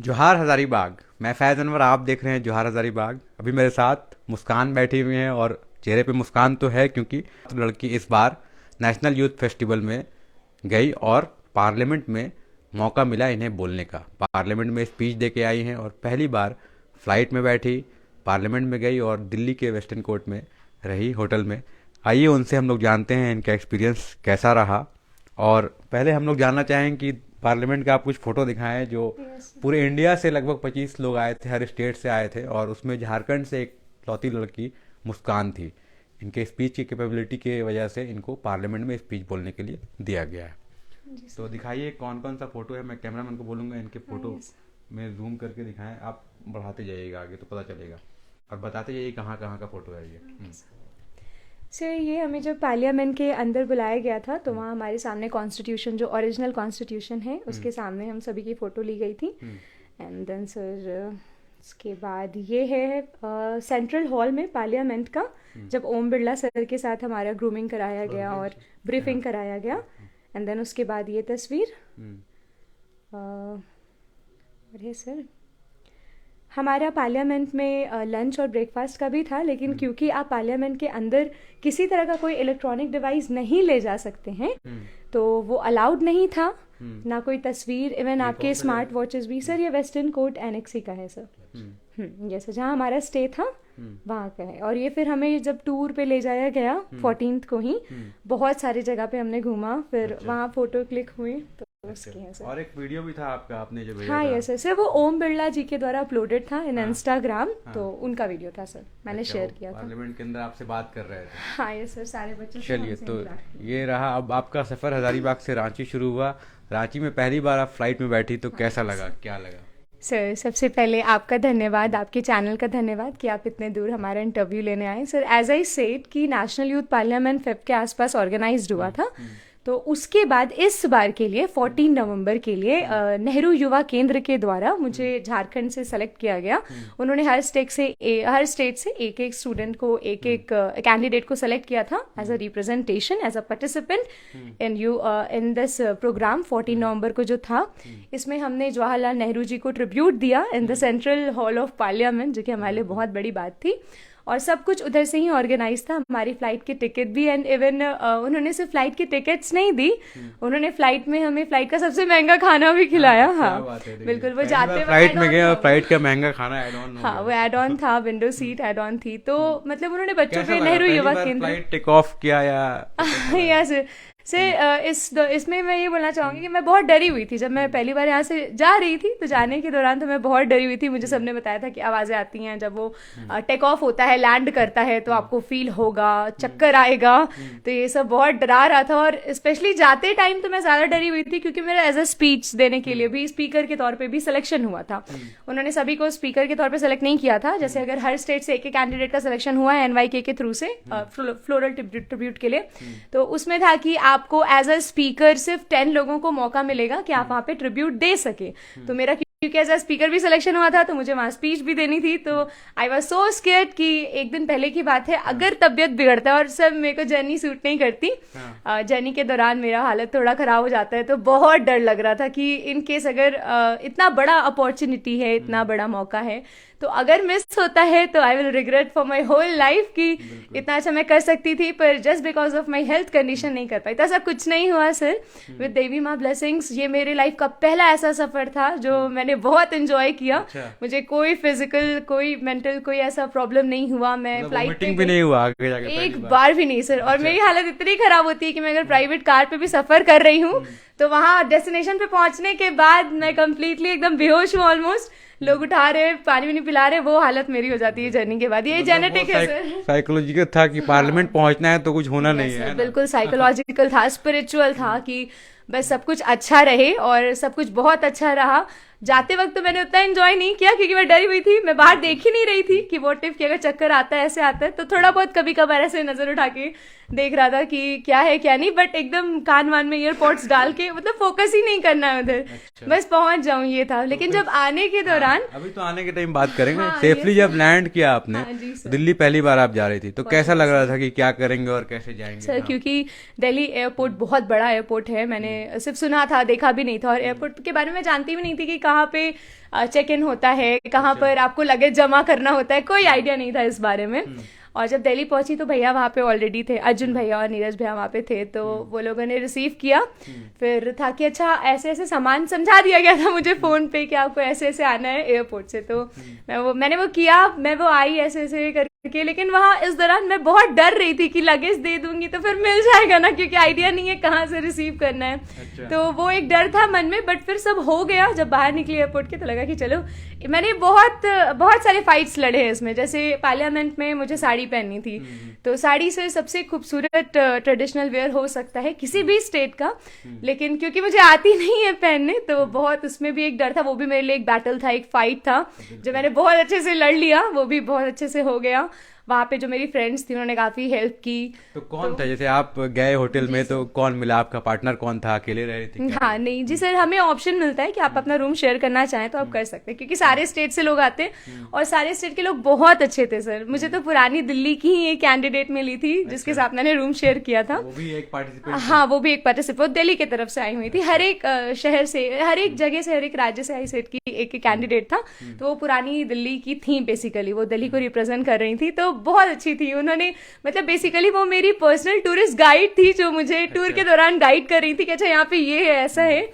जोहार हज़ारीबाग। मैं फैज़ अनवर, आप देख रहे हैं जोहार हज़ारीबाग। अभी मेरे साथ मुस्कान बैठी हुई हैं और चेहरे पे मुस्कान तो है क्योंकि लड़की इस बार नेशनल यूथ फेस्टिवल में गई और पार्लियामेंट में मौका मिला इन्हें बोलने का। पार्लियामेंट में स्पीच दे के आई हैं और पहली बार फ्लाइट में बैठी, पार्लियामेंट में गई और दिल्ली के वेस्टर्न कोर्ट में रही होटल में। आइए उनसे हम लोग जानते हैं इनका एक्सपीरियंस कैसा रहा। और पहले हम लोग जानना चाहें कि पार्लियामेंट का आप कुछ फ़ोटो दिखाएं जो पूरे इंडिया से लगभग 25 लोग आए थे, हर स्टेट से आए थे और उसमें झारखंड से एक लौती लड़की मुस्कान थी। इनके स्पीच की कैपेबिलिटी की वजह से इनको पार्लियामेंट में स्पीच बोलने के लिए दिया गया है। तो दिखाइए कौन कौन सा फ़ोटो है। मैं कैमरामैन को बोलूँगा इनके फ़ोटो में जूम करके दिखाएं। आप बढ़ाते जाइएगा आगे तो पता चलेगा और बताते जाइए कहाँ कहाँ का फ़ोटो है ये। सर ये हमें जब पार्लियामेंट के अंदर बुलाया गया था तो वहाँ हमारे सामने कॉन्स्टिट्यूशन जो ओरिजिनल कॉन्स्टिट्यूशन है उसके सामने हम सभी की फ़ोटो ली गई थी। एंड देन सर उसके बाद ये है सेंट्रल हॉल में पार्लियामेंट का, जब ओम बिरला सर के साथ हमारा ग्रूमिंग कराया गया और ब्रीफिंग कराया गया। एंड देन उसके बाद ये तस्वीर और है सर हमारा पार्लियामेंट में लंच और ब्रेकफास्ट का भी था, लेकिन क्योंकि आप पार्लियामेंट के अंदर किसी तरह का कोई इलेक्ट्रॉनिक डिवाइस नहीं ले जा सकते हैं तो वो अलाउड नहीं था, ना कोई तस्वीर। इवन आपके स्मार्ट वॉचेस भी सर, ये वेस्टर्न कोर्ट एनेक्सी का है सर। जैसे जहाँ हमारा स्टे था वहाँ का है। और ये फिर हमें जब टूर पे ले जाया गया 14th को ही, बहुत सारी जगह पे हमने घूमा, फिर वहाँ फोटो क्लिक हुई तो उसके हैं सर। और एक वीडियो भी था आपका, आपने जो भेजा हाँ था। यस सर, वो ओम बिरला जी के द्वारा अपलोडेड था इन इंस्टाग्राम, तो उनका वीडियो था सर, मैंने शेयर किया था। पार्लियामेंट के अंदर आपसे बात कर रहे थे। हाँ यस सर, सारे बच्चों से चलिए हमसे तो मिला। ये रहा। अब आपका सफ़र हज़ारीबाग से रांची शुरू हुआ। रांची में पहली बार आप फ्लाइट में बैठी तो कैसा लगा, क्या लगा? सर सबसे पहले आपका धन्यवाद, आपके चैनल का धन्यवाद कि आप इतने दूर हमारा इंटरव्यू लेने आए। सर एज आई सेड कि नेशनल यूथ पार्लियामेंट फेब के आसपास ऑर्गेनाइज्ड हुआ था, तो उसके बाद इस बार के लिए 14 नवंबर के लिए नेहरू युवा केंद्र के द्वारा मुझे झारखंड से सेलेक्ट किया गया। उन्होंने हर स्टेट से एक एक स्टूडेंट को, एक एक कैंडिडेट को सेलेक्ट किया था as a representation, as a participant in this program 14 नवंबर को जो था। इसमें हमने जवाहरलाल नेहरू जी को ट्रिब्यूट दिया in the central hall of parliament, जो कि हमारे लिए बहुत बड़ी बात थी। और सब कुछ उधर से ही ऑर्गेनाइज था, हमारी फ्लाइट की टिकट भी। एंड इवन उन्होंने सिर्फ फ्लाइट की टिकट्स नहीं दी, उन्होंने फ्लाइट में हमें फ्लाइट का सबसे महंगा खाना भी खिलाया। हाँ बिल्कुल, वो जाते फ्लाइट में गए और फ्लाइट का महंगा खाना ऐड ऑन। हाँ वो एड ऑन था, विंडो सीट एड ऑन थी। तो मतलब उन्होंने बच्चों कैसा के लगा नेहरू पहली युवा बार केंद्र फ्लाइट टेक ऑफ किया या यस सर, इसमें मैं ये बोलना चाहूँगी कि मैं बहुत डरी हुई थी जब मैं पहली बार यहाँ से जा रही थी। तो जाने के दौरान तो मैं बहुत डरी हुई थी। मुझे सबने बताया था कि आवाज़ें आती हैं जब वो टेक ऑफ होता है, लैंड करता है, तो आपको फील होगा, चक्कर आएगा। तो ये सब बहुत डरा रहा था। और स्पेशली जाते टाइम तो मैं ज़्यादा डरी हुई थी क्योंकि मेरा एज अ स्पीच देने के लिए भी स्पीकर के तौर पर भी सिलेक्शन हुआ था। उन्होंने सभी को स्पीकर के तौर पर सेलेक्ट नहीं किया था। जैसे अगर हर स्टेट से एक एक कैंडिडेट का सिलेक्शन हुआ है NYK के थ्रू से फ्लोरल ट्रिब्यूट के लिए, तो उसमें था कि आपको एज अ स्पीकर सिर्फ 10 लोगों को मौका मिलेगा कि आप वहां पे ट्रिब्यूट दे सके। तो मेरा क्योंकि एज अ स्पीकर भी सिलेक्शन हुआ था तो मुझे वहां स्पीच भी देनी थी। तो आई वॉज सो स्केयर्ड कि एक दिन पहले की बात है, अगर तबियत बिगड़ता है और सब मेरे को जर्नी सूट नहीं करती, जर्नी के दौरान मेरा हालत थोड़ा खराब हो जाता है, तो बहुत डर लग रहा था कि इन केस अगर इतना बड़ा अपॉर्चुनिटी है, इतना बड़ा मौका है, तो अगर मिस होता है तो I will regret for my whole life कि इतना अच्छा मैं कर सकती थी, पर just because of my health condition नहीं कर पाई। तो ऐसा कुछ नहीं हुआ सर, विद देवी माँ ब्लेसिंग्स। ये मेरे लाइफ का पहला ऐसा सफर था जो मैंने बहुत एंजॉय किया। मुझे कोई फिजिकल, कोई मेंटल, कोई ऐसा प्रॉब्लम नहीं हुआ। मैं फ्लाइट पे भी नहीं हुआ आगे जाके एक बार भी नहीं सर। और मेरी हालत इतनी खराब होती है कि मैं अगर प्राइवेट कार पे भी सफर कर रही हूँ तो वहां डेस्टिनेशन पे पहुंचने के बाद मैं कंप्लीटली एकदम बेहोश हूँ ऑलमोस्ट। लोग उठा रहे, पानी भी नहीं पिला रहे, वो हालत मेरी हो जाती है जर्नी के बाद। ये जेनेटिक है सर। साइकोलॉजिकल था कि पार्लियामेंट पहुंचना है तो कुछ होना नहीं है। बिल्कुल साइकोलॉजिकल था, स्पिरिचुअल था कि बस सब कुछ अच्छा रहे, और सब कुछ बहुत अच्छा रहा। जाते वक्त तो मैंने उतना एंजॉय नहीं किया क्योंकि मैं डरी हुई थी, मैं बाहर देख ही नहीं रही थी कि वॉट इफ कि अगर चक्कर आता है, ऐसे आता है, तो थोड़ा बहुत कभी कभार ऐसे नजर उठा के देख रहा था कि क्या है क्या नहीं, बट एकदम कान वान में ईयरपॉड्स डाल के मतलब फोकस ही नहीं करना है उधर, बस पहुंच जाऊं ये था। लेकिन जब आने के दौरान, अभी तो आने के टाइम बात करेंगे। सेफली जब लैंड किया आपने, दिल्ली पहली बार आप जा रही थी, तो कैसा लग रहा था कि क्या करेंगे और कैसे जाएंगे? सर क्योंकि दिल्ली एयरपोर्ट बहुत बड़ा एयरपोर्ट है, मैंने सिर्फ सुना था, देखा भी नहीं था, और एयरपोर्ट के बारे में जानती भी नहीं थी कि कहाँ पे चेक इन होता है, कहाँ पर आपको लगेज जमा करना होता है, कोई आइडिया नहीं था इस बारे में। और जब दिल्ली पहुंची तो भैया वहाँ पे ऑलरेडी थे, अर्जुन भैया और नीरज भैया वहाँ पे थे, तो वो लोगों ने रिसीव किया। फिर था कि अच्छा ऐसे ऐसे सामान समझा दिया गया था मुझे फ़ोन पे कि आपको ऐसे ऐसे आना है एयरपोर्ट से, तो मैंने वो किया, मैं वो आई ऐसे ऐसे करके। लेकिन वहाँ इस दौरान मैं बहुत डर रही थी कि लगेज दे दूंगी तो फिर मिल जाएगा ना, क्योंकि आइडिया नहीं है कहाँ से रिसीव करना है। अच्छा। तो वो एक डर था मन में, बट फिर सब हो गया। जब बाहर निकली एयरपोर्ट के तो लगा कि चलो, मैंने बहुत बहुत सारे फाइट्स लड़े हैं इसमें। जैसे पार्लियामेंट में मुझे साड़ी पहननी थी, तो साड़ी से सबसे खूबसूरत ट्रेडिशनल वेयर हो सकता है किसी भी स्टेट का, लेकिन क्योंकि मुझे आती नहीं है पहनने तो बहुत उसमें भी एक डर था। वो भी मेरे लिए एक बैटल था, एक फाइट था जो मैंने बहुत अच्छे से लड़ लिया, वो भी बहुत अच्छे से हो गया। वहाँ पे जो मेरी फ्रेंड्स थी उन्होंने काफ़ी हेल्प की। तो कौन था, जैसे आप गए होटल में तो कौन मिला, आपका पार्टनर कौन था, अकेले रहे थे क्या? हाँ नहीं जी सर, हमें ऑप्शन मिलता है कि आप अपना रूम शेयर करना चाहें तो आप कर सकते हैं, क्योंकि सारे स्टेट से लोग आते हैं और सारे स्टेट के लोग बहुत अच्छे थे सर। मुझे तो पुरानी दिल्ली की ही एक कैंडिडेट मिली थी जिसके साथ मैंने रूम शेयर किया था। वो भी एक पार्टिसिपेंट? हाँ वो भी एक पार्टिसिपेंट, दिल्ली की तरफ से आई हुई थी। हर एक शहर से, हर एक जगह से, हर एक राज्य से आई सेट की एक कैंडिडेट था। तो वो पुरानी दिल्ली की थी, बेसिकली वो दिल्ली को रिप्रेजेंट कर रही थी, तो बहुत अच्छी थी। उन्होंने मतलब बेसिकली वो मेरी पर्सनल टूरिस्ट गाइड थी जो मुझे टूर के दौरान गाइड कर रही थी कि अच्छा यहाँ पे ये है, ऐसा है।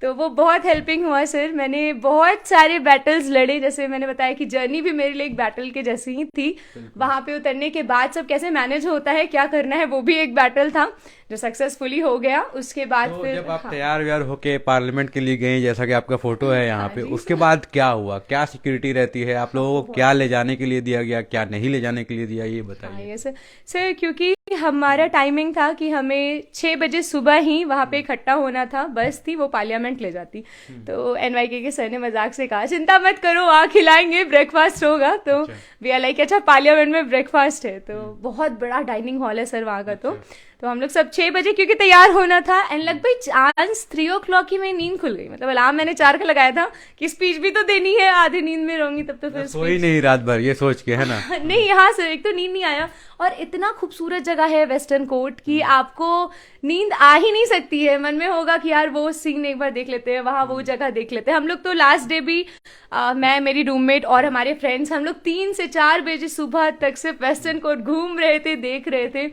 तो वो बहुत हेल्पिंग हुआ सर। मैंने बहुत सारे बैटल्स लड़े, जैसे मैंने बताया कि जर्नी भी मेरे लिए एक बैटल के जैसी ही थी। वहां पे उतरने के बाद सब कैसे मैनेज होता है, क्या करना है, वो भी एक बैटल था जो सक्सेसफुली हो गया। उसके बाद तो फिर जब आप हाँ। तैयार व्यार होके पार्लियामेंट के लिए गए, जैसा कि आपका फोटो है यहाँ पे, उसके बाद क्या हुआ, क्या सिक्योरिटी रहती है, आप लोगों को क्या ले जाने के लिए दिया गया, क्या नहीं ले जाने के लिए दिया, ये हाँ बताइए। ये सर क्योंकि हमारा टाइमिंग था कि हमें 6 बजे सुबह ही वहाँ पे इकट्ठा होना था, बस थी वो पार्लियामेंट ले जाती। तो एनवाईके के सर ने मजाक से कहा चिंता मत करो, वहाँ खिलाएंगे, ब्रेकफास्ट होगा। तो वी आर लाइक अच्छा पार्लियामेंट में ब्रेकफास्ट है, तो बहुत बड़ा डाइनिंग हॉल है सर वहाँ का। तो हम लोग सब 6 बजे क्योंकि तैयार होना था, एंड लगभग चांस 3 o'clock ही मेरी नींद खुल गई। मतलब अलार्म मैंने 4 का लगाया था कि स्पीच भी तो देनी है, आधी नींद में रहूंगी तब तो फिर सोई नहीं रात भर ये सोच के, है ना? नहीं यहाँ सर एक तो नींद नहीं आया, और इतना खूबसूरत जगह है वेस्टर्न कोर्ट की, आपको नींद आ ही नहीं सकती है। मन में होगा कि यार वो सीन एक बार देख लेते हैं, वहाँ वो जगह देख लेते हैं। हम लोग तो लास्ट डे भी मैं, मेरी रूममेट और हमारे फ्रेंड्स, हम लोग 3 से 4 बजे सुबह तक सिर्फ वेस्टर्न कोर्ट घूम रहे थे, देख रहे थे।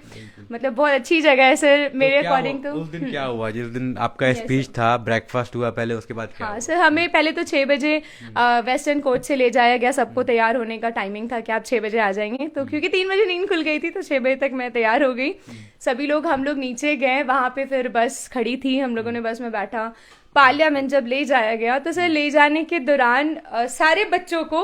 मतलब बहुत अच्छी जगह है सर मेरे अकॉर्डिंग। तो उस दिन क्या हुआ जिस दिन आपका स्पीच था, ब्रेकफास्ट हुआ पहले, उसके बाद क्या हाँ हुआ? सर, हमें पहले तो 6 बजे वेस्टर्न कोर्ट से ले जाया गया। सबको तैयार होने का टाइमिंग था कि आप 6 बजे आ जाएंगे, तो क्योंकि 3 बजे नींद खुल गई थी तो 6 बजे तक मैं तैयार हो गई। सभी लोग, हम लोग नीचे गए, वहाँ पे फिर बस खड़ी थी, हम लोगों ने बस में बैठा। पार्लियामेंट जब ले जाया गया तो सर ले जाने के दौरान सारे बच्चों को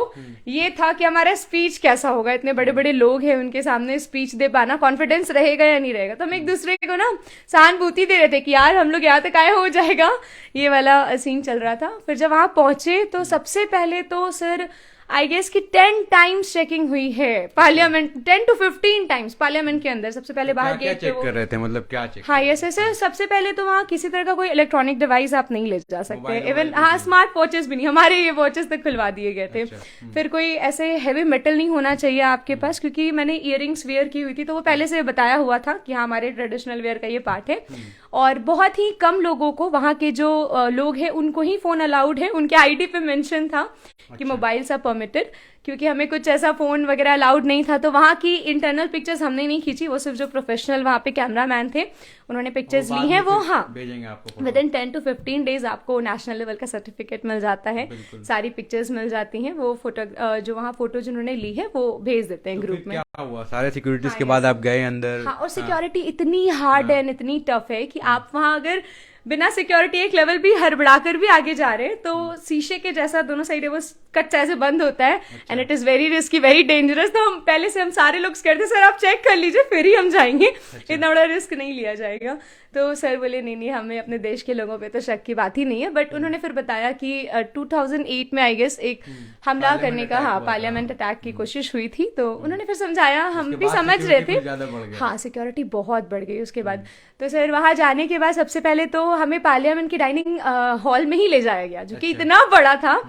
ये था कि हमारा स्पीच कैसा होगा, इतने बड़े बड़े लोग हैं उनके सामने स्पीच दे पाना, कॉन्फिडेंस रहेगा या नहीं रहेगा। तो हम एक दूसरे को ना सहानुभूति दे रहे थे कि यार हम लोग यहाँ तक आए, हो जाएगा, ये वाला सीन चल रहा था। फिर जब वहाँ पहुंचे तो सबसे पहले तो सर आई गेस कि 10 टाइम्स चेकिंग हुई है पार्लियामेंट, 10 to 15 टाइम्स पार्लियामेंट के अंदर। सबसे पहले बाहर क्या गेट चेक कर रहे थे, मतलब क्या चेक? हाँ यस सर, सबसे पहले तो वहाँ किसी तरह का कोई इलेक्ट्रॉनिक डिवाइस आप नहीं ले जा सकते, मोबाइल इवन हाँ स्मार्ट वॉचेस भी नहीं, हमारे ये वॉचेस तक खुलवा दिए गए थे। फिर कोई ऐसे हैवी मेटल नहीं होना चाहिए आपके पास, क्योंकि मैंने इयरिंग्स वेयर की हुई थी तो वो पहले से बताया हुआ था कि हाँ हमारे ट्रेडिशनल वेयर का ये पार्ट है। और बहुत ही कम लोगों को, वहाँ के जो लोग हैं उनको ही फोन अलाउड है, उनके आईडी पे मेंशन था कि मोबाइल्स आर परमिटेड, क्योंकि हमें कुछ ऐसा फोन वगैरह अलाउड नहीं था। तो वहाँ की इंटरनल पिक्चर्स हमने नहीं खींची, वो सिर्फ जो प्रोफेशनल वहाँ पे कैमरा मैन थे उन्होंने पिक्चर्स ली हैं। वो हाँ भेजेंगे आपको, विद इन 10 to 15 डेज आपको नेशनल लेवल का सर्टिफिकेट मिल जाता है, सारी पिक्चर्स मिल जाती हैं। वो फोटो जो वहाँ फोटो जिन्होंने ली है वो भेज देते हैं ग्रुप में। क्या हुआ, सारे सिक्योरिटीज के बाद आप गए अंदर? हाँ, और सिक्योरिटी इतनी हार्ड एंड इतनी टफ है कि आप वहाँ अगर बिना सिक्योरिटी एक लेवल भी हड़बड़ा कर भी आगे जा रहे हैं तो शीशे के जैसा दोनों साइड वो कच्चा ऐसे बंद होता है, and it is very risky, very dangerous. तो हम पहले से, हम सारे लोग स्कैर्ड थे, सर आप चेक कर लीजिए फिर ही हम जाएंगे, इतना बड़ा रिस्क नहीं लिया जाएगा। तो सर बोले नहीं नहीं, हमें अपने देश के लोगों पे तो शक की बात ही नहीं है। बट उन्होंने फिर बताया कि 2008 में आई गेस एक हमला करने का, हाँ पार्लियामेंट अटैक की कोशिश हुई थी, तो उन्होंने फिर समझाया, हम भी समझ रहे थे। हाँ सिक्योरिटी बहुत बढ़ गई उसके बाद। तो सर वहाँ जाने के बाद सबसे पहले तो हमें पार्लियामेंट की डाइनिंग हॉल में ही ले जाया गया, जो कि इतना बड़ा था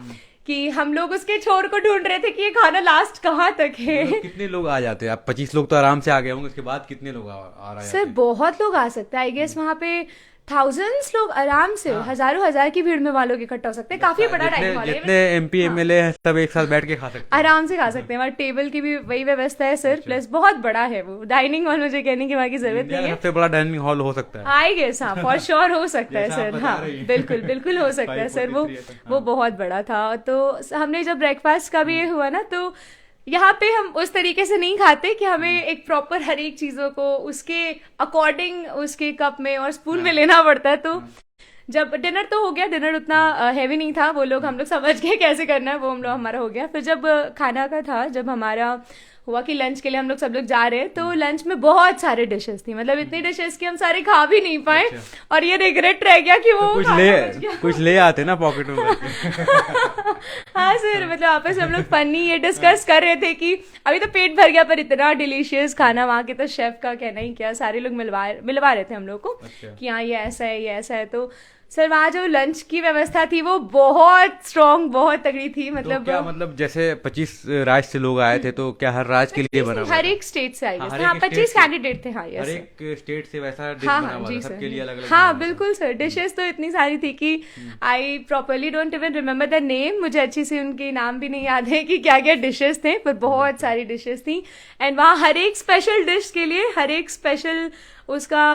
कि हम लोग उसके छोर को ढूंढ रहे थे कि ये खाना लास्ट कहाँ तक है। मतलब कितने लोग आ जाते हैं? आप 25 लोग तो आराम से आ गए होंगे, उसके बाद कितने लोग आ रहे हैं? सर बहुत लोग आ सकते हैं, आई गेस वहाँ पे थाउजेंड्स लोग आराम से, हजारों हजार की भीड़ में वहां लोग इकट्ठा हो सकते हैं, काफी बड़ा डाइनिंग हॉल है। जितने एमपी एमएलए हैं सब एक साथ बैठ के खा सकते हैं, आराम से खा सकते हैं, वहाँ टेबल की भी वही व्यवस्था है सर, प्लस बहुत बड़ा है वो डाइनिंग हॉल, मुझे कहने की वहाँ की जरूरत इंडिया नहीं का है। सबसे बड़ा डाइनिंग हॉल हो सकता है। आई गेस हाँ, फॉर श्योर हो सकता है जैसा आप सर, बता हाँ रही हैं। बिल्कुल बिल्कुल हो सकता है सर। वो 543 है तो, वो बहुत बड़ा था। तो हमने जब ब्रेकफास्ट का भी ये हुआ ना, तो यहाँ पे हम उस तरीके से नहीं खाते कि हमें एक प्रॉपर हर एक चीजों को उसके अकॉर्डिंग उसके कप में और स्पून में लेना पड़ता है। तो जब डिनर तो हो गया, डिनर उतना हैवी नहीं था, वो लोग हम लोग समझ गए कैसे करना है, वो हम लोग हमारा हो गया। फिर जब खाना का था, जब हमारा हुआ कि लंच के लिए हम लोग सब लोग जा रहे हैं, तो लंच में बहुत सारे डिशेस थी, मतलब इतनी डिशेस कि हम सारे खा भी नहीं पाए, और ये रिग्रेट रह गया कि वो कुछ ले आते ना पॉकेट में भर के। हाँ सर, मतलब आपस में हम लोग फनी ये डिस्कस कर रहे थे कि अभी तो पेट भर गया, पर इतना डिलीशियस खाना वहाँ के, तो शेफ का कहना ही क्या, सारे लोग मिलवा रहे थे हम लोग को कि हाँ ये ऐसा है, ये ऐसा है। तो सर वहाँ जो लंच की व्यवस्था थी वो बहुत स्ट्रॉन्ग, बहुत तगड़ी थी। मतलब तो क्या, मतलब जैसे 25 राज्य से लोग आए थे, तो क्या हर राज्य के लिए बना हुआ हर था? एक स्टेट से आए हाँ, थे, हर हाँ एक 25 स्टेट से। कैंडिडेट थे, हाँ हर यस एक स्टेट से वैसा डिश हाँ बना हाँ हुआ जी था, सबके लिए सर, अलग अलग हाँ बना हुआ था। बिल्कुल सर। डिशेस तो इतनी सारी थी कि I properly don't even remember the name, मुझे अच्छी से उनके नाम भी नहीं याद है कि क्या क्या डिशेस थे, पर बहुत सारी डिशेस थी। एंड वहाँ हर एक स्पेशल डिश के लिए हर एक स्पेशल उसका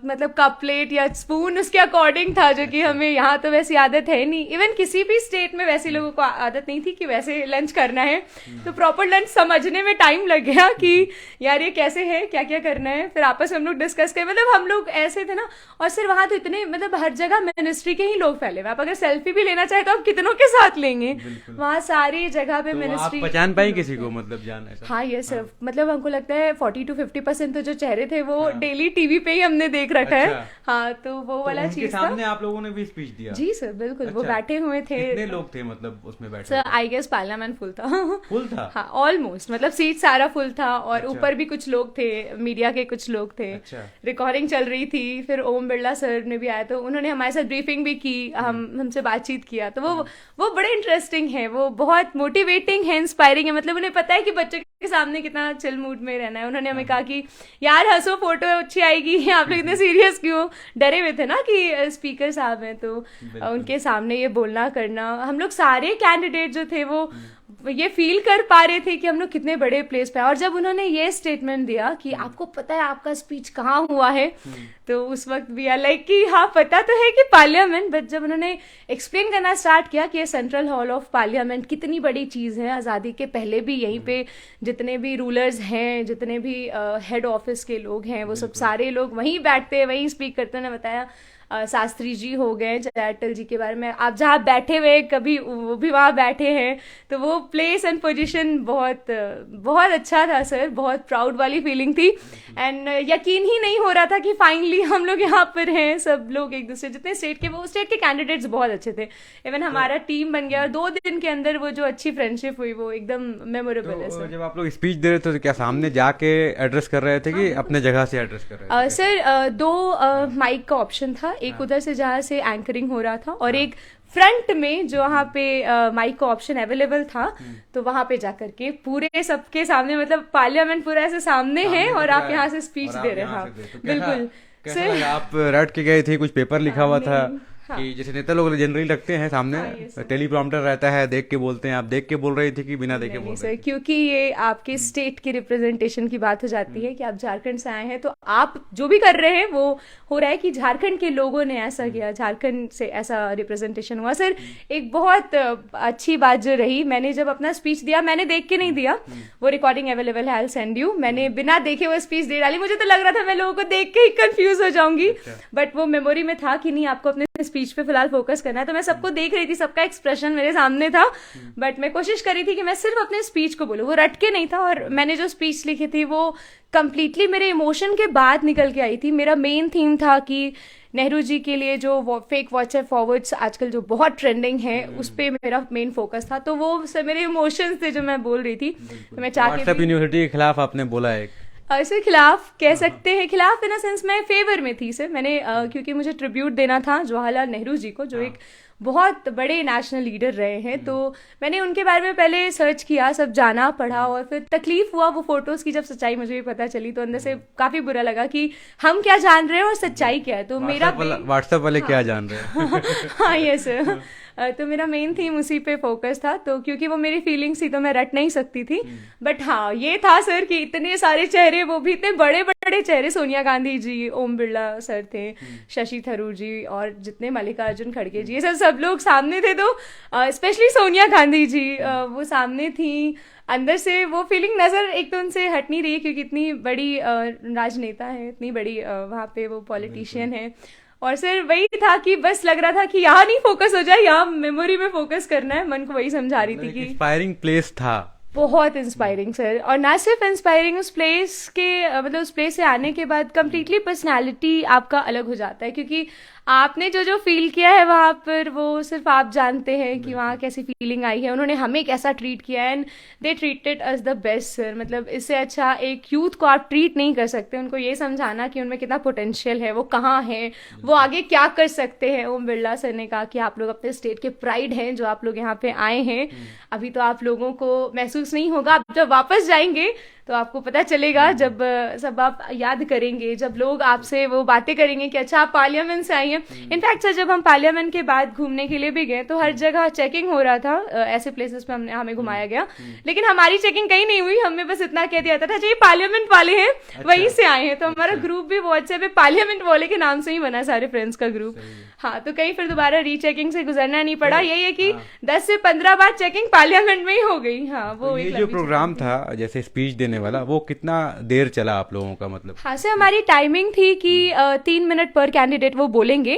मतलब कप प्लेट या स्पून उसके अकॉर्डिंग था, जो कि हमें यहाँ तो वैसी आदत है नहीं, इवन किसी भी स्टेट में वैसे लोगों को आदत नहीं थी कि वैसे लंच करना है। तो प्रॉपर लंच समझने में टाइम लग गया कि यार ये कैसे है, क्या क्या करना है। फिर आपस में हम लोग डिस्कस करें, मतलब हम लोग ऐसे थे ना, और सिर्फ वहाँ तो इतने मतलब हर जगह मिनिस्ट्री के ही लोग फैले हुए, आप अगर सेल्फी भी लेना चाहे तो आप कितनों के साथ लेंगे, वहाँ सारी जगह पे तो आप मिनिस्ट्री। पहचान पाई किसी को, मतलब जान ऐसा? हाँ ये सर, मतलब हमको लगता है 40 to 50% तो जो चेहरे थे वो डेली टीवी पे ही हमने देख रखा है। अच्छा। हाँ, तो वो तो वाला उनके चीज था। सामने आप लोगों ने भी स्पीच दिया? जी सर बिल्कुल, वो अच्छा। बैठे हुए थे। कितने लोग थे मतलब उसमें बैठे? Sir I guess parliament full था। फुल था? हाँ ऑलमोस्ट, मतलब सीट सारा फुल था, और अच्छा। ऊपर भी कुछ लोग थे, मीडिया के कुछ लोग थे। अच्छा। रिकॉर्डिंग चल रही थी, फिर ओम बिरला सर ने भी आया, तो उन्होंने हमारे साथ ब्रीफिंग भी की, हमसे बातचीत किया। तो वो बड़े इंटरेस्टिंग है, वो बहुत मोटिवेटिंग है, इंस्पायरिंग है, मतलब उन्हें पता है कि बच्चों के सामने कितना चिल मूड में रहना है। उन्होंने हमें कहा कि यार हंसो, फोटो अच्छी आएगी, आप लोग इतने सीरियस क्यों, डरे हुए थे ना कि स्पीकर साहब हैं, तो उनके सामने ये बोलना करना, हम लोग सारे कैंडिडेट जो थे वो ये फील कर पा रहे थे कि हम लोग कितने बड़े प्लेस पे हैं। और जब उन्होंने ये स्टेटमेंट दिया कि आपको पता है आपका स्पीच कहाँ हुआ है, तो उस वक्त भी लाइक कि हाँ पता तो है कि पार्लियामेंट, बट जब उन्होंने एक्सप्लेन करना स्टार्ट किया कि ये सेंट्रल हॉल ऑफ पार्लियामेंट कितनी बड़ी चीज़ है, आज़ादी के पहले भी यहीं पे जितने भी रूलर्स हैं, जितने भी हेड ऑफिस के लोग हैं, वो सब सारे लोग वहीं बैठते हैं, वहीं स्पीक करते हैं। बताया शास्त्री जी हो गए, जया अटल जी के बारे में, आप जहाँ बैठे हुए कभी वो भी वहाँ बैठे हैं, तो वो प्लेस एंड पोजीशन बहुत बहुत अच्छा था सर, बहुत प्राउड वाली फीलिंग थी। एंड यकीन ही नहीं हो रहा था कि फाइनली हम लोग यहाँ पर हैं, सब लोग एक दूसरे, जितने स्टेट के, वो स्टेट के कैंडिडेट्स बहुत अच्छे थे, इवन हमारा टीम बन गया, और 2 दिन के अंदर वो जो अच्छी फ्रेंडशिप हुई वो एकदम मेमोरेबल है सर। जब आप लोग स्पीच दे रहे थे तो क्या सामने जाके एड्रेस कर रहे थे कि अपने जगह से एड्रेस कर रहे थे? सर 2 माइक का ऑप्शन था, एक उधर से जहाँ से एंकरिंग हो रहा था, और एक फ्रंट में जो वहाँ पे माइक का ऑप्शन अवेलेबल था, तो वहाँ पे जाकर के पूरे सबके सामने, मतलब पार्लियामेंट पूरा ऐसे सामने है, और आप यहाँ से स्पीच दे रहे हैं। बिल्कुल सर, आप रट के गए थे, कुछ पेपर लिखा हुआ था कि जैसे नेता लोग जनरली रखते हैं सामने, टेलीप्रॉम्प्टर रहता है, देख के बोलते हैं, आप देख के बोल रही थी कि बिना देखे बोल रहे थे? क्योंकि ये आपके स्टेट की रिप्रेजेंटेशन की बात हो जाती है कि आप झारखंड से आए हैं, तो आप जो भी कर रहे हैं वो हो रहा है कि झारखंड के लोगों ने ऐसा किया, झारखंड से ऐसा रिप्रेजेंटेशन हुआ। सर एक बहुत अच्छी बात जो रही, मैंने जब अपना स्पीच दिया, मैंने देख के नहीं दिया, वो रिकॉर्डिंग अवेलेबल है, आई विल सेंड यू, मैंने बिना देखे वो स्पीच दे डाली। मुझे तो लग रहा था मैं लोगों को देख के ही कंफ्यूज हो जाऊंगी, बट वो मेमोरी में था कि नहीं, आपको अपने स्पीच पे फिलहाल फोकस करना है। तो मैं सबको देख रही थी, सबका एक्सप्रेशन मेरे सामने था, बट मैं कोशिश कर रही थी कि मैं सिर्फ अपने स्पीच को बोलूं, वो रट के नहीं था। और मैंने जो स्पीच लिखी थी वो कंप्लीटली मेरे इमोशन के बाद निकल के आई थी। मेरा मेन थीम था कि नेहरू जी के लिए जो फेक व्हाट्सएप फॉरवर्ड्स आजकल जो बहुत ट्रेंडिंग है, उस पे मेरा मेन फोकस था, तो वो मेरे इमोशंस थे जो मैं बोल रही थी। तो मैं चाहती व्हाट्सएप यूनिवर्सिटी के खिलाफ आपने बोला एक सर, खिलाफ कह सकते हैं, खिलाफ इन अ सेंस मैं फेवर में थी सर। मैंने क्योंकि मुझे ट्रिब्यूट देना था जवाहरलाल नेहरू जी को, जो एक बहुत बड़े नेशनल लीडर रहे हैं। तो मैंने उनके बारे में पहले सर्च किया, सब जाना पढ़ा, और फिर तकलीफ हुआ वो फोटोज की जब सच्चाई मुझे भी पता चली, तो अंदर से काफी बुरा लगा कि हम क्या जान रहे हैं और सच्चाई क्या है। तो मेरा व्हाट्सएप वाले क्या जान रहे हैं। हाँ यस, तो मेरा मेन थीम उसी पे फोकस था, तो क्योंकि वो मेरी फीलिंग्स थी तो मैं रट नहीं सकती थी। बट हाँ ये था सर कि इतने सारे चेहरे, वो भी इतने बड़े बड़े चेहरे, सोनिया गांधी जी, ओम बिरला सर थे, शशि थरूर जी, और जितने मल्लिकार्जुन खड़गे जी, ये सब लोग सामने थे। तो स्पेशली सोनिया गांधी जी वो सामने थी। अंदर से वो फीलिंग नजर एक तो उनसे हट नहीं रही, क्योंकि इतनी बड़ी राजनेता है, इतनी बड़ी वहाँ पे वो पॉलिटिशियन है। और सिर वही था कि बस लग रहा था कि यहाँ नहीं फोकस हो जाए, यहाँ मेमोरी में फोकस करना है। मन को वही समझा रही थी कि इंस्पायरिंग प्लेस था, बहुत इंस्पायरिंग सर। और ना सिर्फ इंस्पायरिंग, उस प्लेस के मतलब उस प्लेस से आने के बाद कंप्लीटली पर्सनालिटी आपका अलग हो जाता है, क्योंकि आपने जो जो फील किया है वहाँ पर वो सिर्फ आप जानते हैं कि वहाँ कैसी फीलिंग आई है। उन्होंने हमें कैसा ट्रीट किया है, and they treated us the best sir. मतलब इससे अच्छा एक यूथ को आप ट्रीट नहीं कर सकते। उनको ये समझाना कि उनमें कितना पोटेंशियल है, वो कहाँ है, वो आगे क्या कर सकते हैं। ओम बिरला सर ने कहा कि आप लोग अपने स्टेट के प्राइड हैं, जो आप लोग यहाँ पे आए हैं। अभी तो आप लोगों को महसूस नहीं होगा, आप जब वापस जाएंगे तो आपको पता चलेगा, जब सब आप याद करेंगे, जब लोग आपसे वो बातें करेंगे कि अच्छा आप पार्लियामेंट से आई हैं। इनफैक्ट सर जब हम पार्लियामेंट के बाद घूमने के लिए भी गए तो हर जगह चेकिंग हो रहा था, ऐसे प्लेसेस पे हमें घुमाया गया, लेकिन हमारी चेकिंग कहीं नहीं हुई। हमें बस इतना कह दिया था ये पार्लियामेंट वाले हैं, वहीं से आए हैं। तो हमारा ग्रुप भी व्हाट्सएप पे पार्लियामेंट वाले के नाम से ही बना, सारे फ्रेंड्स का ग्रुप। हाँ, तो कहीं फिर दोबारा रीचेकिंग से गुजरना नहीं पड़ा। यही है कि 10 से 15 बार चेकिंग पार्लियामेंट में ही हो गई। हाँ, वो ये जो प्रोग्राम था जैसे स्पीच देने वाला, वो कितना देर चला आप लोगों का? मतलब हाँ सर, हमारी टाइमिंग थी कि 3 मिनट पर कैंडिडेट वो बोलेंगे।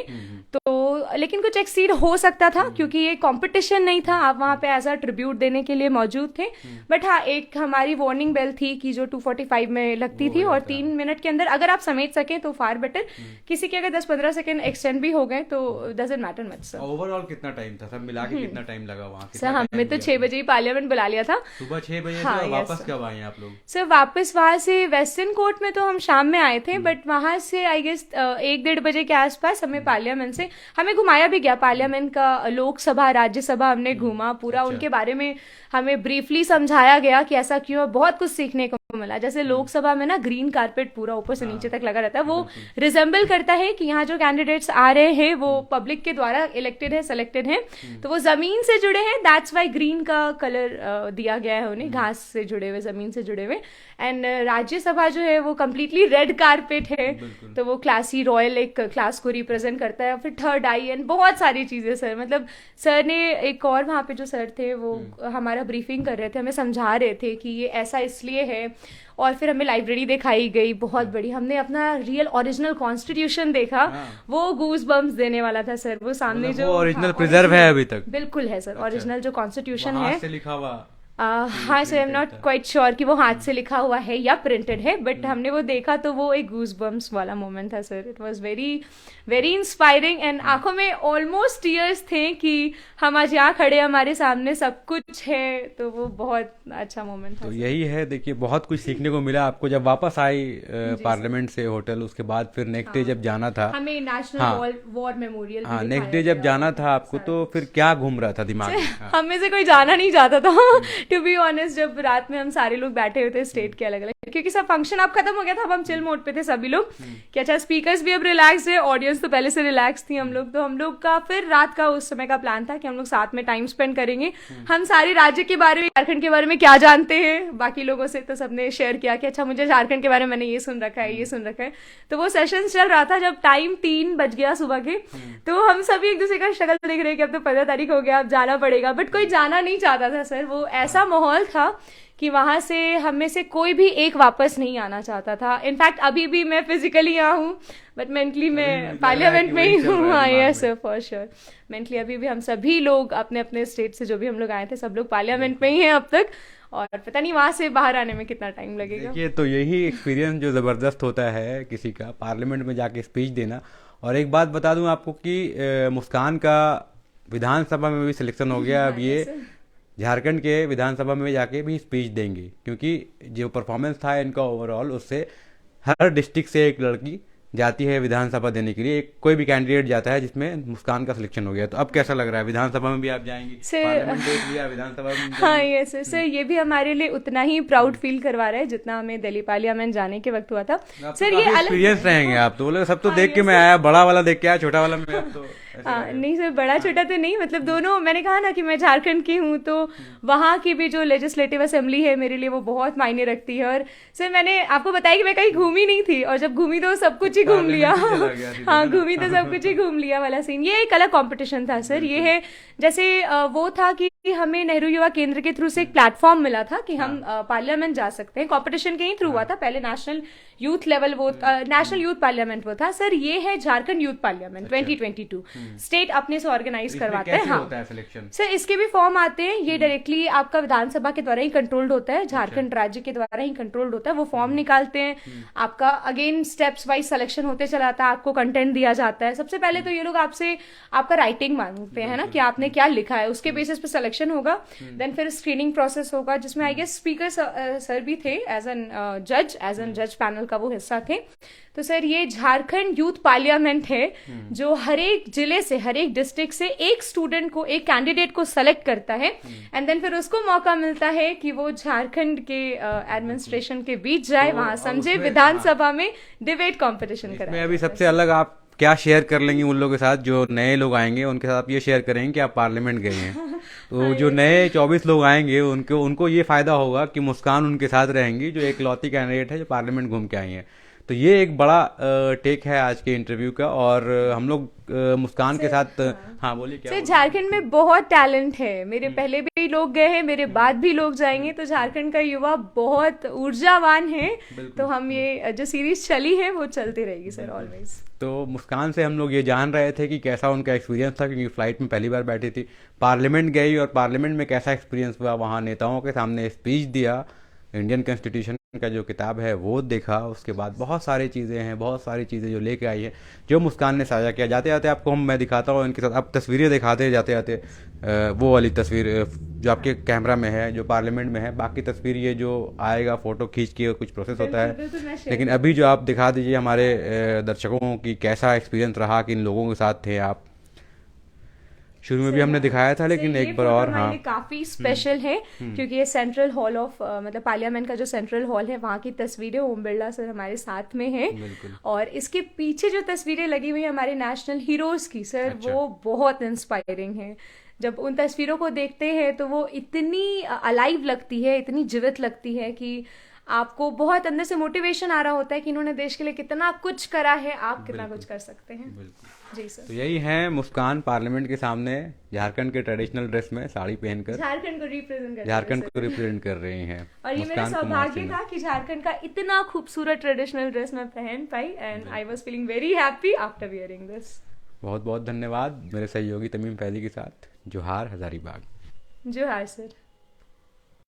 तो लेकिन कुछ एक्सीड हो सकता था, क्योंकि ये कंपटीशन नहीं था, आप वहाँ पे एज अ ट्रिब्यूट देने के लिए मौजूद थे। बट हाँ, एक हमारी वार्निंग बेल थी कि जो 2:45 में लगती थी, और 3 मिनट के अंदर अगर आप समेट सकें तो फार बेटर। किसी के अगर 10-15 सेकंड एक्सटेंड भी हो गए तो doesn't matter much sir. Overall कितना टाइम था सब मिला के? कितना टाइम लगा वहाँ? सर हमें तो 6 बजे ही पार्लियामेंट बुला लिया था, सुबह 6 बजे हाँ, से। वापस कब आए आप लोग? सर वापस वहाँ से वेस्टर्न कोर्ट में तो हम शाम में आए थे, बट वहाँ से आई गेस 1-1:30 बजे के आसपास हमें पार्लियामेंट से हमें घुमाया भी गया। पार्लियामेंट का लोकसभा, राज्यसभा हमने घूमा पूरा। अच्छा। उनके बारे में हमें ब्रीफली समझाया गया कि ऐसा क्यों है। बहुत कुछ सीखने को मिला। जैसे लोकसभा में ना ग्रीन कारपेट पूरा ऊपर से नीचे तक लगा रहता है, वो रिजेंबल करता है कि यहाँ जो कैंडिडेट्स आ रहे हैं वो पब्लिक के द्वारा इलेक्टेड है, सेलेक्टेड है, तो वो जमीन से जुड़े हैं। दैट्स वाई ग्रीन का कलर दिया गया है उन्हें, घास से जुड़े हुए, जमीन से जुड़े हुए। एंड राज्यसभा जो है वो कम्प्लीटली रेड कारपेट है, तो वो क्लासी रॉयल एक क्लास को रिप्रेजेंट करता है। फिर थर्ड आई एंड बहुत सारी चीजें सर। मतलब सर ने एक और वहाँ पे जो सर थे वो हमारा ब्रीफिंग कर रहे थे, हमें समझा रहे थे कि ये ऐसा इसलिए है। और फिर हमें लाइब्रेरी दिखाई गई बहुत बड़ी, हमने अपना रियल ओरिजिनल कॉन्स्टिट्यूशन देखा। वो गूज बम्स देने वाला था सर। वो सामने जो ओरिजिनल प्रिजर्व है अभी तक? बिल्कुल है सर, ओरिजिनल जो कॉन्स्टिट्यूशन है। से लिखा हुआ? हाँ sir, I am not quite sure कि वो हाथ से लिखा हुआ है या प्रिंटेड है, बट हमने वो देखा तो वो एक गूज बम्स वाला मोमेंट था sir. It was very very inspiring, and आंखों में ऑलमोस्ट टीयर्स थे कि हम आज यहाँ खड़े, हमारे सामने सब कुछ है। तो वो बहुत अच्छा मोमेंट था। तो यही है, देखिए बहुत कुछ सीखने को मिला आपको जब वापस आई पार्लियामेंट से होटल। उसके बाद फिर नेक्स्ट डे जब जाना था, हमें नेशनल वॉर मेमोरियल, हाँ नेक्स्ट डे जब जाना था आपको, तो फिर क्या घूम रहा था दिमाग में? हमें से कोई जाना नहीं चाहता था टू बी ऑनेस्ट। जब रात में हम सारे लोग बैठे हुए थे स्टेट के अलग अलग, क्योंकि सब फंक्शन अब खत्म हो गया था, अब हम चिल मोड पे थे सभी लोग कि अच्छा स्पीकर्स भी अब रिलैक्स है, ऑडियंस तो पहले से रिलैक्स थी। हम लोग तो हम लोग का फिर रात का उस समय का प्लान था कि हम लोग साथ में टाइम स्पेंड करेंगे। हम सारे राज्य के बारे में, झारखंड के बारे में क्या जानते हैं बाकी लोगों से, तो सबने शेयर किया कि अच्छा मुझे झारखंड के बारे में मैंने ये सुन रखा है, ये सुन रखा है। तो वो सेशन चल रहा था। जब टाइम 3 बज गया सुबह के, तो हम सभी एक दूसरे का शक्ल देख रहे हैं कि अब तो 15 तारीख हो गया, अब जाना पड़ेगा। बट कोई जाना नहीं चाहता था सर। वो ऐसा माहौल था कि वहां से हम में से कोई भी एक वापस नहीं आना चाहता था। इनफैक्ट अभी भी मैं फिजिकली यहाँ हूँ, बट मेंटली मैं पार्लियामेंट में ही हूँ। हाँ yes sir, for sure. Mentally अभी भी हम सभी लोग अपने अपने स्टेट से जो भी हम लोग आए थे, सब लोग पार्लियामेंट में ही हैं अब तक, और पता नहीं वहां से बाहर आने में कितना टाइम लगेगा। देखिए, तो यही एक्सपीरियंस जो ज़बरदस्त होता है किसी का, पार्लियामेंट में जाके स्पीच देना। और एक बात बता दूं आपको कि मुस्कान का विधानसभा में भी सिलेक्शन हो गया। अब ये झारखंड के विधानसभा में जाके भी स्पीच देंगे, क्योंकि जो परफॉर्मेंस था इनका ओवरऑल, उससे हर डिस्ट्रिक्ट से एक लड़की जाती है विधानसभा देने के लिए, कोई भी कैंडिडेट जाता है जिसमें मुस्कान का सिलेक्शन हो गया, तो अब कैसा लग रहा है? विधानसभा में भी आप जाएंगी, पार्लियामेंट देख लिया, विधानसभा में भी हाँ जाएंगी? ये सर ये भी हमारे लिए उतना ही प्राउड फील करवा रहा है जितना हमें दिल्ली पार्लियामेंट जाने के वक्त हुआ था। आप सर तो ये काफी अलग एक्सपीरियंस रहेंगे आप तो, बोले सब तो हाँ देख के ये मैं आया, बड़ा वाला देख के आया, छोटा वाला में अब तो ऐसे हाँ रहेगा। नहीं सर बड़ा छोटा तो नहीं, मतलब दोनों, मैंने कहा ना कि मैं झारखंड की हूँ तो वहाँ की भी जो लेजिस्लेटिव असेंबली है मेरे लिए वो बहुत मायने रखती है। और सर मैंने आपको बताया कि मैं कहीं घूमी नहीं थी, और जब घूमी तो सब कुछ ही घूम लिया। पार्लियामेंट ही चला गया सीधे, हाँ है ना? घूमी तो सब कुछ ही घूम लिया वाला सीन। ये एक अलग कंपटीशन था सर। ये है जैसे वो था कि हमें नेहरू युवा केंद्र के थ्रू से एक प्लेटफॉर्म मिला था कि हम पार्लियामेंट जा सकते हैं। कंपटीशन के ही थ्रू हुआ था, पहले नेशनल यूथ लेवल वो नेशनल यूथ पार्लियामेंट वो था सर। ये है झारखंड यूथ पार्लियामेंट 2022, स्टेट अपने से ऑर्गेनाइज इसमें करवाते हैं। कैसे हाँ होता है सिलेक्शन? सर इसके भी फॉर्म आते हैं, ये डायरेक्टली आपका विधानसभा के द्वारा ही कंट्रोल्ड होता है, झारखंड राज्य के द्वारा ही कंट्रोल्ड होता है। वो फॉर्म निकालते हैं, आपका अगेन स्टेप्स वाइज सिलेक्शन होते चला आता है, आपको कंटेंट दिया जाता है। सबसे पहले तो ये लोग आपसे आपका राइटिंग मांगते हैं ना कि आपने क्या लिखा है, उसके बेसिस पे सिलेक्शन होगा। देन फिर स्क्रीनिंग प्रोसेस होगा जिसमें आई गेस स्पीकर सर भी थे एज एन जज पैनल का वो हिस्सा थे। तो सर ये झारखंड यूथ पार्लियामेंट है जो हर एक जिले से, हर एक डिस्ट्रिक्ट से एक स्टूडेंट को, एक कैंडिडेट को सेलेक्ट करता है, एंड देन फिर उसको मौका मिलता है कि वो झारखंड के एडमिनिस्ट्रेशन के बीच जाए, तो वहां अब समझे, उसमें विधानसभा में डिबेट कंपटीशन इसमें कराए। अभी सबसे अलग आप क्या शेयर कर लेंगे उन लोगों के साथ जो नए लोग आएंगे, उनके साथ आप ये शेयर करेंगे कि आप पार्लियामेंट गए हैं? तो जो नए 24 लोग आएंगे उनको ये फायदा होगा कि मुस्कान उनके साथ रहेंगी, जो एक लौती कैंडिडेट है जो पार्लियामेंट घूम के आई है। तो ये एक बड़ा टेक है आज के इंटरव्यू का। और हम लोग मुस्कान के साथ, हाँ बोलिए क्या सर बोल- झारखंड में बहुत टैलेंट है, मेरे पहले भी लोग गए हैं, मेरे बाद भी लोग जाएंगे, तो झारखंड का युवा बहुत ऊर्जावान है। तो हम ये जो सीरीज चली है वो चलती रहेगी सर ऑलवेज। तो मुस्कान से हम लोग ये जान रहे थे कि कैसा उनका एक्सपीरियंस था, क्योंकि फ्लाइट में पहली बार बैठी थी, पार्लियामेंट गई और पार्लियामेंट में कैसा एक्सपीरियंस हुआ, वहाँ नेताओं के सामने स्पीच दिया, इंडियन कॉन्स्टिट्यूशन का जो किताब है वो देखा, उसके बाद बहुत सारी चीज़ें हैं, बहुत सारी चीज़ें जो लेके आई है, जो मुस्कान ने साझा किया। जाते जाते आपको मैं दिखाता हूँ इनके साथ, अब तस्वीरें दिखाते हैं जाते जाते। वो वाली तस्वीर जो आपके कैमरा में है, जो पार्लियामेंट में है, बाकी तस्वीर ये जो आएगा फ़ोटो खींच के कुछ प्रोसेस होता है। बिल्कुल, मैं share लेकिन अभी जो आप दिखा दीजिए हमारे दर्शकों की कैसा एक्सपीरियंस रहा, कि इन लोगों के साथ थे आप। शुरू में भी हमने दिखाया था, लेकिन सर, ये एक बार फोटो और, हमारे हाँ लिए काफी स्पेशल है क्योंकि ये सेंट्रल हॉल ऑफ मतलब पार्लियामेंट का जो सेंट्रल हॉल है वहाँ की तस्वीरें, ओम बिरला सर हमारे साथ में है। बिल्कुल। और इसके पीछे जो तस्वीरें लगी हुई है हमारे नेशनल हीरोज की सर, अच्छा। वो बहुत इंस्पायरिंग है। जब उन तस्वीरों को देखते हैं तो वो इतनी अलाइव लगती है, इतनी जीवित लगती है कि आपको बहुत अंदर से मोटिवेशन आ रहा होता है कि इन्होंने देश के लिए कितना कुछ करा है, आप कितना कुछ कर सकते हैं। बिल्कुल। जी सर। तो यही है मुस्कान पार्लियामेंट के सामने झारखंड के ट्रेडिशनल ड्रेस में साड़ी पहनकर झारखंड को रिप्रेजेंट करते झारखंड हैं को रिप्रेजेंट कर रही हैं। और ये मेरा मुस्कान कुमार सौभाग्य सिन्हा। था कि झारखंड का इतना खूबसूरत ट्रेडिशनल ड्रेस मैं पहन पाई, and I was feeling very happy after wearing this. बहुत बहुत धन्यवाद मेरे सहयोगी तमीम फैजी के साथ। जोहार हजारीबाग। जोहार सर।